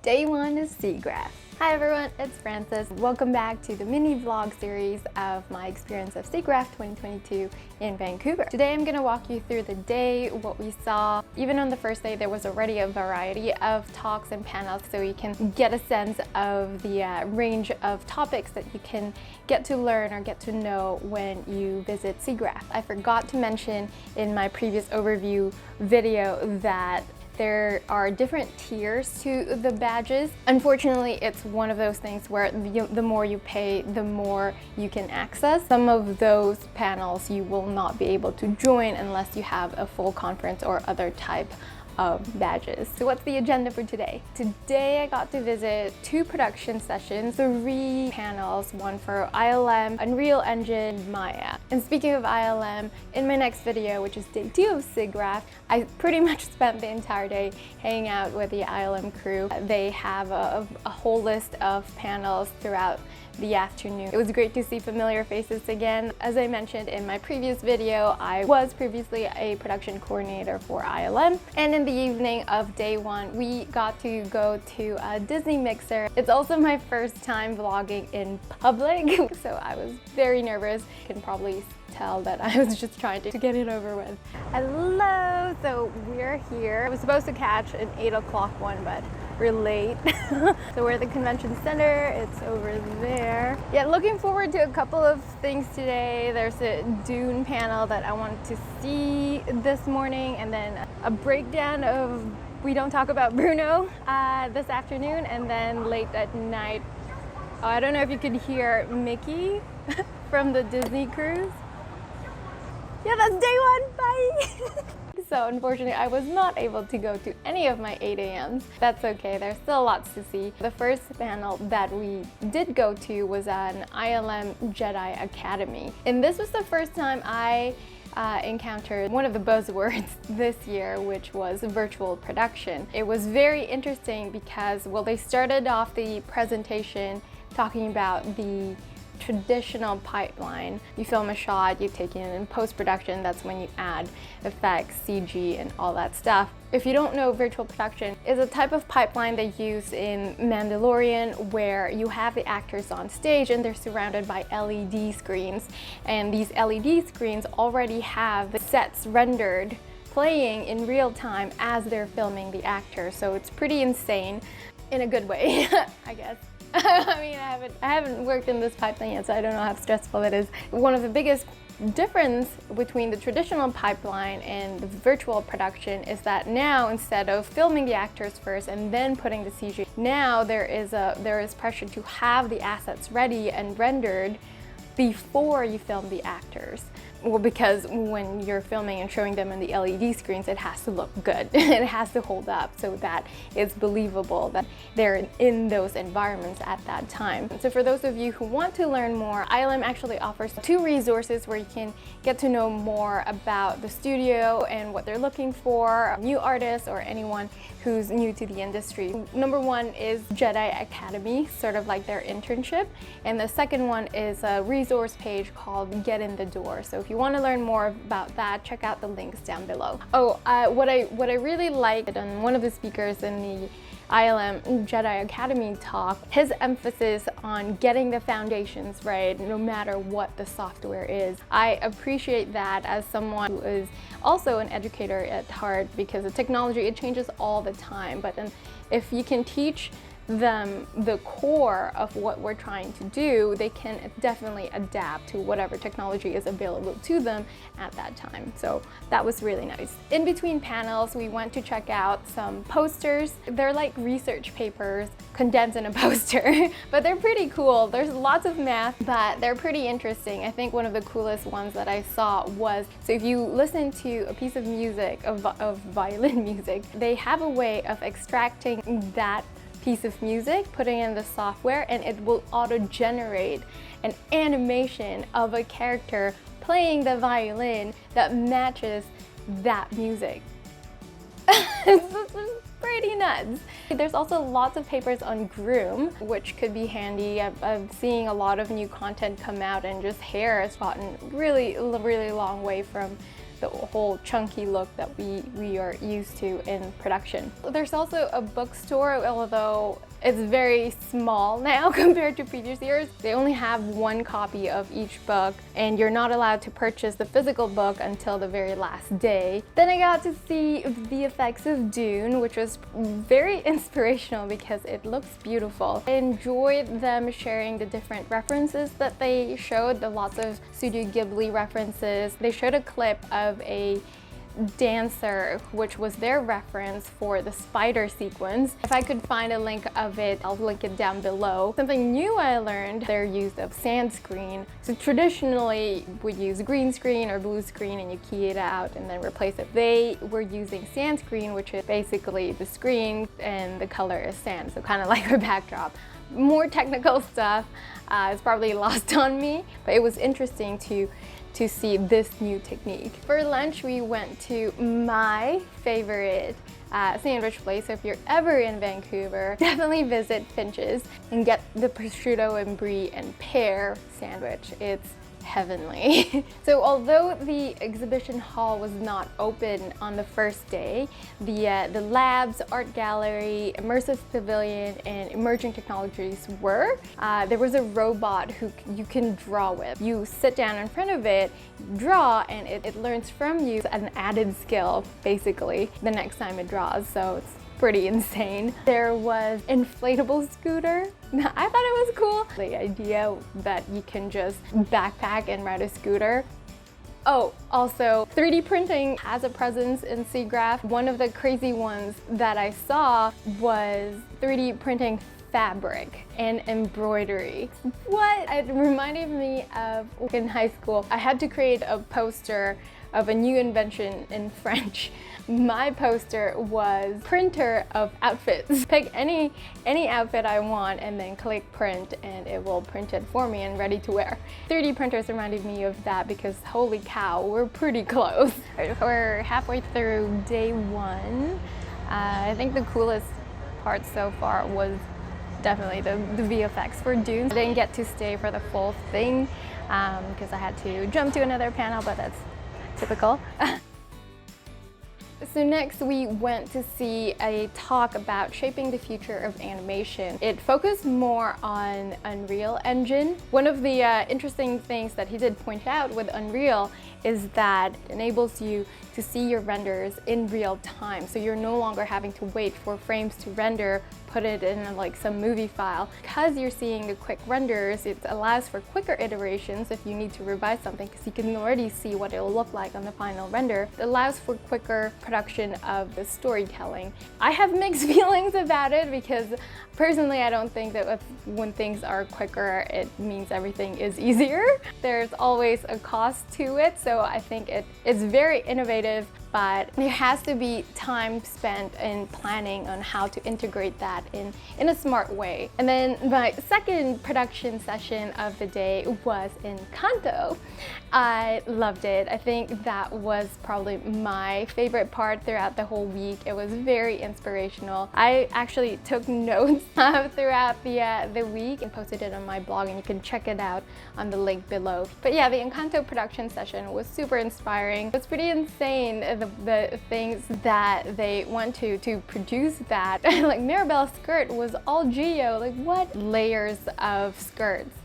Day 1 is SIGGRAPH. Hi everyone, it's Frances. Welcome back to the mini vlog series of my experience of SIGGRAPH 2022 in Vancouver. Today I'm going to walk you through the day, what we saw. Even on the first day there was already a variety of talks and panels, so you can get a sense of the range of topics that you can get to learn or get to know when you visit SIGGRAPH. I forgot to mention in my previous overview video that there are different tiers to the badges. Unfortunately, it's one of those things where the more you pay, the more you can access. Some of those panels you will not be able to join unless you have a full conference or other type of badges. So what's the agenda for today? Today I got to visit 2 production sessions, 3 panels, one for ILM, Unreal Engine, Maya. And speaking of ILM, in my next video, which is day 2 of SIGGRAPH, I pretty much spent the entire day hanging out with the ILM crew. They have a whole list of panels throughout the afternoon. It was great to see familiar faces again. As I mentioned in my previous video, I was previously a production coordinator for ILM, and in the evening of day 1 we got to go to a Disney mixer. It's also my first time vlogging in public, so I was very nervous. You can probably tell that I was just trying to get it over with. Hello! So we're here. I was supposed to catch an 8 o'clock one, but we're late. So we're at the convention center. It's over there. Yeah, looking forward to a couple of things today. There's a Dune panel that I wanted to see this morning, and then a breakdown of We Don't Talk About Bruno this afternoon, and then late at night, I don't know if you could hear Mickey from the Disney cruise. Yeah, that's day 1. Bye! So unfortunately, I was not able to go to any of my 8 a.m.s. That's okay, there's still lots to see. The first panel that we did go to was an ILM Jedi Academy. And this was the first time I encountered one of the buzzwords this year, which was virtual production. It was very interesting because, well, they started off the presentation talking about the traditional pipeline. You film a shot, you take it in post-production, that's when you add effects, CG, and all that stuff. If you don't know, virtual production is a type of pipeline they use in Mandalorian, where you have the actors on stage and they're surrounded by LED screens, and these LED screens already have the sets rendered playing in real time as they're filming the actor. So it's pretty insane in a good way, I guess. I mean, I haven't worked in this pipeline yet, so I don't know how stressful it is. One of the biggest difference between the traditional pipeline and the virtual production is that now, instead of filming the actors first and then putting the CG, now there is pressure to have the assets ready and rendered before you film the actors. Well, because when you're filming and showing them in the LED screens, it has to look good. It has to hold up so that it's believable that they're in those environments at that time. So for those of you who want to learn more, ILM actually offers 2 resources where you can get to know more about the studio and what they're looking for, new artists or anyone who's new to the industry. Number 1 is Jedi Academy, sort of like their internship, and the second one is a resource page called Get in the Door. So if you want to learn more about that, check out the links down below. Oh, what I really liked on one of the speakers in the ILM Jedi Academy talk, his emphasis on getting the foundations right no matter what the software is. I appreciate that as someone who is also an educator at heart, because the technology, it changes all the time, but then if you can teach them the core of what we're trying to do, they can definitely adapt to whatever technology is available to them at that time. So that was really nice. In between panels, we went to check out some posters. They're like research papers condensed in a poster, but they're pretty cool. There's lots of math, but they're pretty interesting. I think one of the coolest ones that I saw was, so if you listen to a piece of music, of violin music, they have a way of extracting that piece of music, putting in the software, and it will auto-generate an animation of a character playing the violin that matches that music. It's pretty nuts. There's also lots of papers on groom, which could be handy. I'm seeing a lot of new content come out, and just hair has gotten really long way from the whole chunky look that we are used to in production. There's also a bookstore, although it's very small now compared to previous years. They only have one copy of each book, and you're not allowed to purchase the physical book until the very last day. Then I got to see the effects of Dune, which was very inspirational because it looks beautiful. I enjoyed them sharing the different references that they showed, the lots of Studio Ghibli references. They showed a clip of a dancer, which was their reference for the spider sequence. If I could find a link of it, I'll link it down below. Something new I learned, their use of sand screen. So traditionally we use green screen or blue screen and you key it out and then replace it. They were using sand screen, which is basically the screen and the color is sand, so kind of like a backdrop. More technical stuff is probably lost on me, but it was interesting to see this new technique. For lunch, we went to my favorite sandwich place. So if you're ever in Vancouver, definitely visit Finch's and get the prosciutto and brie and pear sandwich. It's heavenly. So although the exhibition hall was not open on the first day, the labs, art gallery, immersive pavilion, and emerging technologies were. There was a robot who you can draw with. You sit down in front of it, draw, and it learns from you. It's an added skill, basically, the next time it draws. So it's pretty insane. There was inflatable scooter. I thought it was cool. The idea that you can just backpack and ride a scooter. Oh, also 3D printing has a presence in SIGGRAPH. One of the crazy ones that I saw was 3D printing fabric and embroidery. What? It reminded me of in high school. I had to create a poster of a new invention in French. My poster was printer of outfits. Pick any outfit I want and then click print and it will print it for me and ready to wear. 3D printers reminded me of that because holy cow, we're pretty close. We're halfway through day one. I think the coolest part so far was definitely the VFX for Dune. I didn't get to stay for the full thing because I had to jump to another panel, but that's typical. So next we went to see a talk about shaping the future of animation. It focused more on Unreal Engine. One of the interesting things that he did point out with Unreal is that it enables you to see your renders in real time. So you're no longer having to wait for frames to render, put it in like some movie file. Because you're seeing the quick renders, it allows for quicker iterations if you need to revise something because you can already see what it'll look like on the final render. It allows for quicker production of the storytelling. I have mixed feelings about it because personally I don't think that when things are quicker it means everything is easier. There's always a cost to it, so I think it's very innovative, but there has to be time spent in planning on how to integrate that in a smart way. And then my second production session of the day was Encanto. I loved it. I think that was probably my favorite part throughout the whole week. It was very inspirational. I actually took notes throughout the week and posted it on my blog, and you can check it out on the link below. But yeah, the Encanto production session was super inspiring. It's pretty insane the things that they went to produce that. Like Mirabelle's skirt was all geo. Like what? Layers of skirts.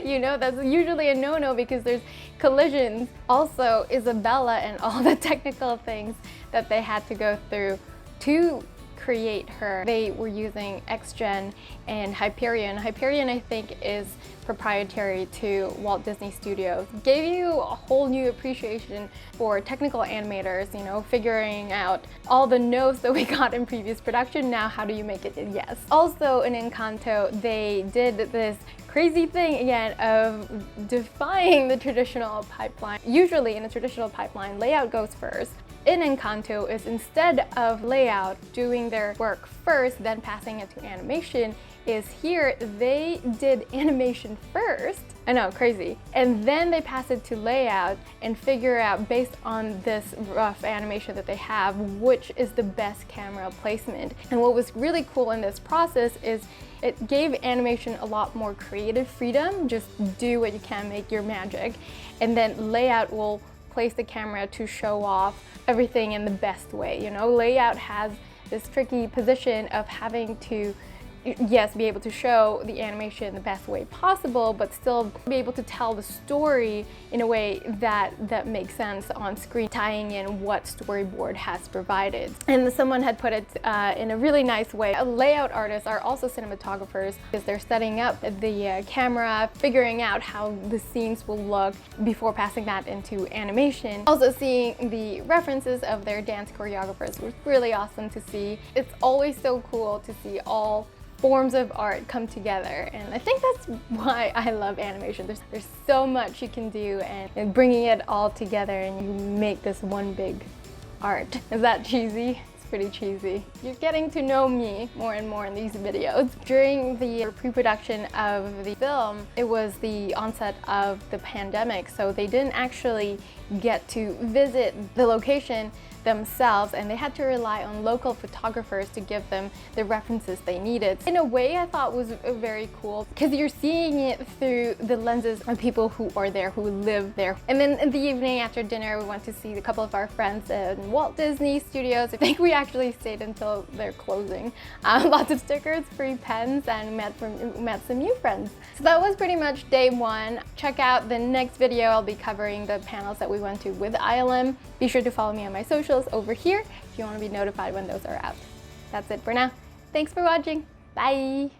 You know, that's usually a no-no because there's collisions. Also, Isabella and all the technical things that they had to go through to create her. They were using XGen and Hyperion. Hyperion, I think, is proprietary to Walt Disney Studios. Gave you a whole new appreciation for technical animators, you know, figuring out all the no's that we got in previous production. Now, how do you make it a yes? Also, in Encanto, they did this crazy thing again of defying the traditional pipeline. Usually in a traditional pipeline, layout goes first. In Encanto is instead of layout doing their work first, then passing it to animation, is here they did animation first. I know, crazy. And then they pass it to layout and figure out based on this rough animation that they have, which is the best camera placement. And what was really cool in this process is it gave animation a lot more creative freedom. Just do what you can, make your magic. And then layout will place the camera to show off everything in the best way. You know, layout has this tricky position of having to, yes, be able to show the animation the best way possible, but still be able to tell the story in a way that makes sense on screen, tying in what storyboard has provided. And someone had put it in a really nice way. Layout artists are also cinematographers because they're setting up the camera, figuring out how the scenes will look before passing that into animation. Also seeing the references of their dance choreographers was really awesome to see. It's always so cool to see all forms of art come together, and I think that's why I love animation. There's so much you can do, and bringing it all together and you make this one big art. Is that cheesy? It's pretty cheesy. You're getting to know me more and more in these videos. During the pre-production of the film, it was the onset of the pandemic, so they didn't actually get to visit the location themselves, and they had to rely on local photographers to give them the references they needed. In a way, I thought was very cool because you're seeing it through the lenses of people who are there, who live there. And then in the evening after dinner, we went to see a couple of our friends in Walt Disney Studios. I think we actually stayed until their closing. Lots of stickers, free pens, and met some new friends. So that was pretty much day one. Check out the next video. I'll be covering the panels that we went to with ILM. Be sure to follow me on my socials over here if you want to be notified when those are out. That's it for now. Thanks for watching. Bye!